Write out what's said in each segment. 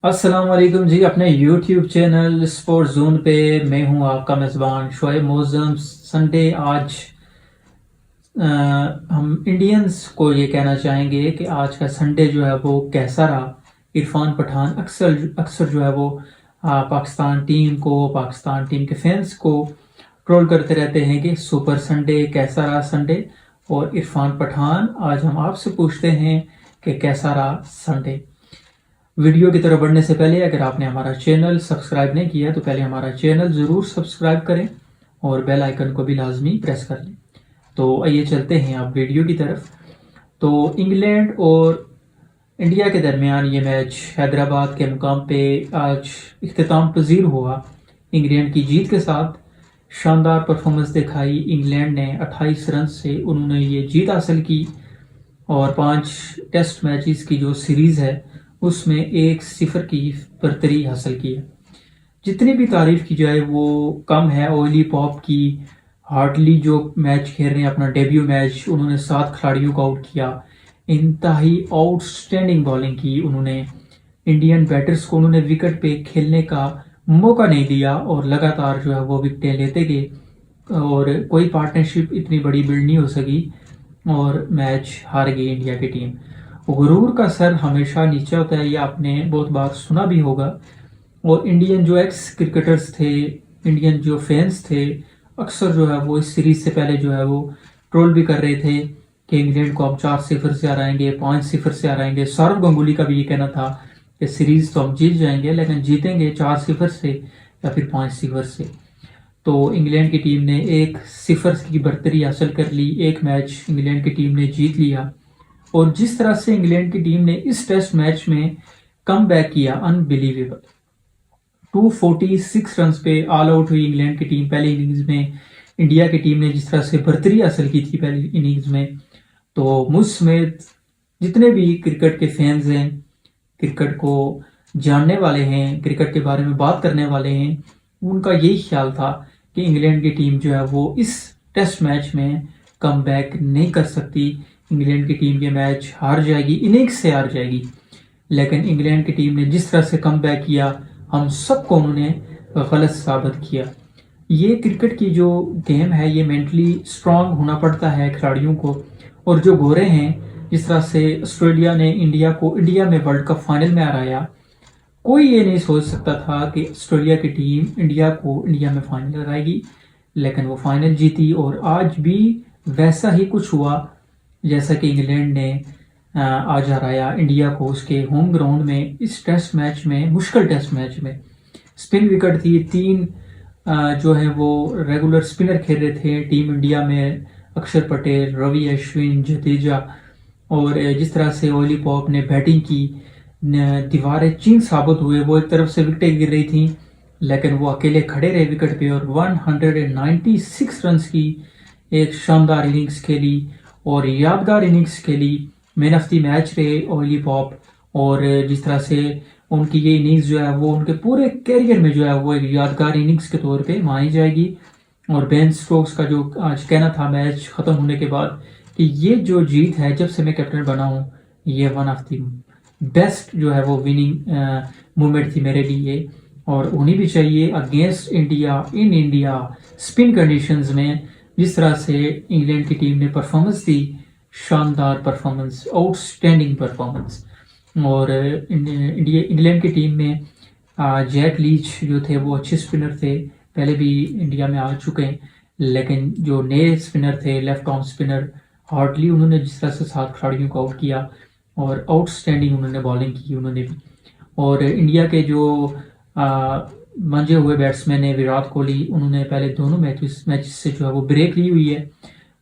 अस्सलाम वालेकुम जी। अपने YouTube चैनल स्पोर्ट्स जोन पे मैं हूं आपका मेज़बान शोएब मोज़म। संडे आज हम इंडियंस को ये कहना चाहेंगे कि आज का संडे जो है वो कैसा रहा। इरफान पठान अक्सर अक्सर जो है वो पाकिस्तान टीम को, पाकिस्तान टीम के फैंस को ट्रोल करते रहते हैं कि सुपर संडे कैसा रहा संडे। और इरफान पठान आज हम आपसे पूछते हैं कि कैसा रहा संडे। वीडियो की तरफ बढ़ने से पहले अगर आपने हमारा चैनल सब्सक्राइब नहीं किया तो पहले हमारा चैनल ज़रूर सब्सक्राइब करें और बेल आइकन को भी लाजमी प्रेस कर लें। तो आइए चलते हैं आप वीडियो की तरफ। तो इंग्लैंड और इंडिया के दरमियान ये मैच हैदराबाद के मुकाम पे आज इख्तिताम पजीर हुआ। इंग्लैंड की जीत के साथ शानदार परफॉर्मेंस दिखाई इंग्लैंड ने। 28 रन से उन्होंने ये जीत हासिल की और 5 टेस्ट मैचेस की जो सीरीज़ है उसमें 1-0 की बरतरी हासिल की है। जितनी भी तारीफ की जाए वो कम है। ओली पॉप की हार्डली जो मैच खेल रहे हैं, अपना डेब्यू मैच, उन्होंने 7 खिलाड़ियों को आउट किया। इंतहाई आउटस्टैंडिंग बॉलिंग की उन्होंने। इंडियन बैटर्स को उन्होंने विकेट पे खेलने का मौका नहीं दिया और लगातार जो है वो विकेटें लेते गए और कोई पार्टनरशिप इतनी बड़ी बिल्ड नहीं हो सकी और मैच हार गई इंडिया की टीम। गुरूर का सर हमेशा नीचे होता है, ये आपने बहुत बार सुना भी होगा। और इंडियन जो एक्स क्रिकेटर्स थे, इंडियन जो फैंस थे, अक्सर जो है वो इस सीरीज से पहले जो है वो ट्रोल भी कर रहे थे कि इंग्लैंड को हम 4-0 से हराएंगे, 5-0 से हराएंगे। सौरव गंगुली का भी ये कहना था कि सीरीज तो हम जीत जाएंगे लेकिन जीतेंगे 4-0 से या फिर 5-0 से। तो इंग्लैंड की टीम ने 1-0 की बरतरी हासिल कर ली। एक मैच इंग्लैंड की टीम ने जीत लिया और जिस तरह से इंग्लैंड की टीम ने इस टेस्ट मैच में कम बैक किया, अनबिलीवेबल। 246 रन पे ऑल आउट हुई इंग्लैंड की टीम पहली इनिंग्स में। इंडिया की टीम ने जिस तरह से बरतरी हासिल की थी पहली इनिंग्स में, तो मुझ समेत जितने भी क्रिकेट के फैंस हैं, क्रिकेट को जानने वाले हैं, क्रिकेट के बारे में बात करने वाले हैं, उनका यही ख्याल था कि इंग्लैंड की टीम जो है वो इस टेस्ट मैच में कम बैक नहीं कर सकती। इंग्लैंड की टीम ये मैच हार जाएगी, इनिंग्स से हार जाएगी। लेकिन इंग्लैंड की टीम ने जिस तरह से कम बैक किया, हम सबको उन्होंने गलत साबित किया। ये क्रिकेट की जो गेम है ये मेंटली स्ट्रांग होना पड़ता है खिलाड़ियों को। और जो गोरे हैं, जिस तरह से ऑस्ट्रेलिया ने इंडिया को इंडिया में वर्ल्ड कप फाइनल में हराया, कोई ये नहीं सोच सकता था कि ऑस्ट्रेलिया की टीम इंडिया को इंडिया में फाइनल हराएगी, लेकिन वो फाइनल जीती। और आज भी वैसा ही कुछ हुआ जैसा कि इंग्लैंड ने आज हराया इंडिया को उसके होम ग्राउंड में। इस टेस्ट मैच में, मुश्किल टेस्ट मैच में, स्पिन विकेट थी। 3 जो है वो रेगुलर स्पिनर खेल रहे थे टीम इंडिया में, अक्षर पटेल, रवि अश्विन, जडेजा। और जिस तरह से ओली पॉप ने बैटिंग की, दीवारें चीन साबित हुए। वो एक तरफ से विकेटें गिर रही थी लेकिन वो अकेले खड़े रहे विकेट पे और 196 रन की एक शानदार इनिंग्स खेली और यादगार इनिंग्स खेली। मैन ऑफ द मैच रहे ओली पॉप। और जिस तरह से उनकी ये इनिंग्स जो है वो उनके पूरे कैरियर में जो है वो एक यादगार इनिंग्स के तौर पे मानी जाएगी। और बेन स्टोक्स का जो आज कहना था मैच खत्म होने के बाद कि ये जो जीत है, जब से मैं कैप्टन बना हूँ, ये वन ऑफ द बेस्ट जो है वो विनिंग मोमेंट थी मेरे लिए और होनी भी चाहिए against India, in India, spin conditions में। जिस तरह से इंग्लैंड की टीम ने परफॉर्मेंस दी, शानदार परफॉर्मेंस, आउटस्टैंडिंग परफॉर्मेंस। और इंग्लैंड की टीम में जैक लीच जो थे वो अच्छे स्पिनर थे, पहले भी इंडिया में आ चुके हैं। लेकिन जो नए स्पिनर थे, लेफ्ट आर्म स्पिनर, हार्डली उन्होंने जिस तरह से 7 खिलाड़ियों को आउट किया और आउटस्टैंडिंग उन्होंने बॉलिंग की उन्होंने भी। और इंडिया के जो मंजे हुए बैट्समैन है विराट कोहली, उन्होंने पहले दोनों मैचेस से जो है वो ब्रेक ली हुई है,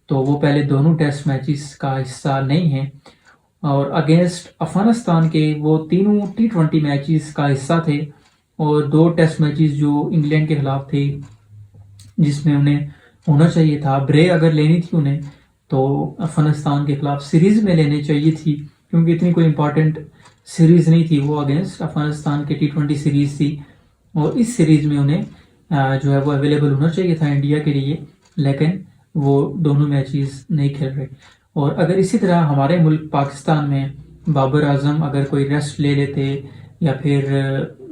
तो वो पहले दोनों टेस्ट मैचेस का हिस्सा नहीं है। और अगेंस्ट अफगानिस्तान के वो तीनों T20 मैचेस का हिस्सा थे और 2 टेस्ट मैचेस जो इंग्लैंड के खिलाफ थे जिसमें उन्हें होना चाहिए था, ब्रेक अगर लेनी थी उन्हें तो अफगानिस्तान के खिलाफ सीरीज में लेनी चाहिए थी, क्योंकि इतनी कोई इंपॉर्टेंट सीरीज नहीं थी वो अगेंस्ट अफगानिस्तान के T20 सीरीज थी। और इस सीरीज में उन्हें जो है वो अवेलेबल होना चाहिए था इंडिया के लिए, लेकिन वो दोनों मैचेस नहीं खेल रहे। और अगर इसी तरह हमारे मुल्क पाकिस्तान में बाबर आजम अगर कोई रेस्ट ले लेते या फिर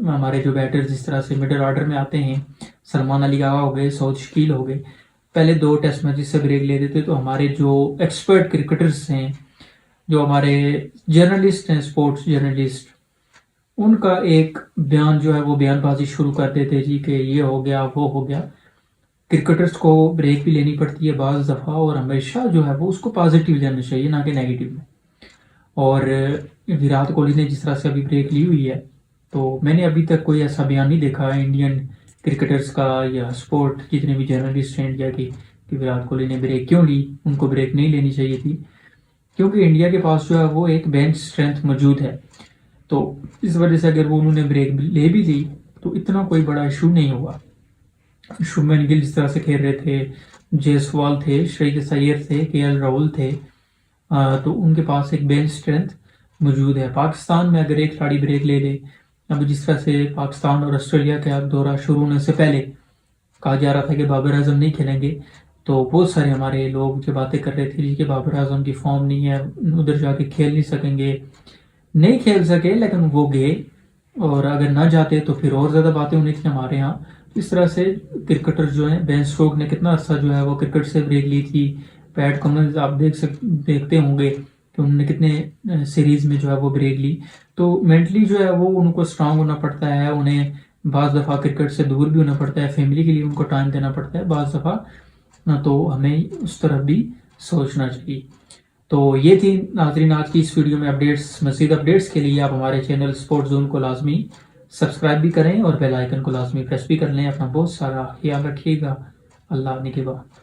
हमारे जो बैटर जिस तरह से मिडिल ऑर्डर में आते हैं, सलमान अली आगा हो गए, सऊद शकील हो गए, पहले 2 टेस्ट मैचेस से ब्रेक ले देते। तो हमारे जो एक्सपर्ट क्रिकेटर्स हैं, जो हमारे जर्नलिस्ट हैं, स्पोर्ट्स जर्नलिस्ट, उनका एक बयान जो है वो बयानबाजी शुरू कर देते जी कि ये हो गया वो हो गया। क्रिकेटर्स को ब्रेक भी लेनी पड़ती है बाज़ दफ़ा, और हमेशा जो है वो उसको पॉजिटिव लेना चाहिए, ना कि नेगेटिव में। और विराट कोहली ने जिस तरह से अभी ब्रेक ली हुई है, तो मैंने अभी तक कोई ऐसा बयान नहीं देखा है इंडियन क्रिकेटर्स का या स्पोर्ट जितने भी जर्नलिस्ट हैं इंडिया के, कि विराट कोहली ने ब्रेक क्यों ली, उनको ब्रेक नहीं लेनी चाहिए थी। क्योंकि इंडिया के पास जो है वो एक बेंच स्ट्रेंथ मौजूद है, तो इस वजह से अगर वो उन्होंने ब्रेक ले भी ली तो इतना कोई बड़ा इशू नहीं हुआ। शुभमन गिल जिस तरह से खेल रहे थे, जायसवाल थे, श्रेयस अय्यर थे, केएल राहुल थे, तो उनके पास एक बेंच स्ट्रेंथ मौजूद है। पाकिस्तान में अगर एक खिलाड़ी ब्रेक ले ले, अब जिस तरह से पाकिस्तान और ऑस्ट्रेलिया का दौरा शुरू होने से पहले कहा जा रहा था कि बाबर आजम नहीं खेलेंगे, तो बहुत सारे हमारे लोग जो बातें कर रहे थे जी कि बाबर आजम की फॉर्म नहीं है, उधर जाके खेल नहीं सकेंगे, नहीं खेल सके, लेकिन वो गए, और अगर ना जाते तो फिर और ज़्यादा बातें होनी थी हमारे यहाँ। इस तरह से क्रिकेटर जो है, बेन स्टोक्स ने कितना अच्छा जो है वो क्रिकेट से ब्रेक ली थी, पैट कमिंस आप देखते होंगे कि उन्होंने कितने सीरीज में जो है वो ब्रेक ली। तो मेंटली जो है वो उनको स्ट्रांग होना पड़ता है, उन्हें बाज़ दफ़ा क्रिकेट से दूर भी होना पड़ता है, फैमिली के लिए उनको टाइम देना पड़ता है बाज़ दफ़ा, तो हमें उस तरफ भी सोचना चाहिए। तो ये थी नाज़रीन आज की इस वीडियो में अपडेट्स। मज़ीद अपडेट्स के लिए आप हमारे चैनल स्पोर्ट्स जोन को लाजमी सब्सक्राइब भी करें और बेल आइकन को लाजमी प्रेस भी कर लें। अपना बहुत सारा ख्याल रखिएगा। अल्लाह निगहबान।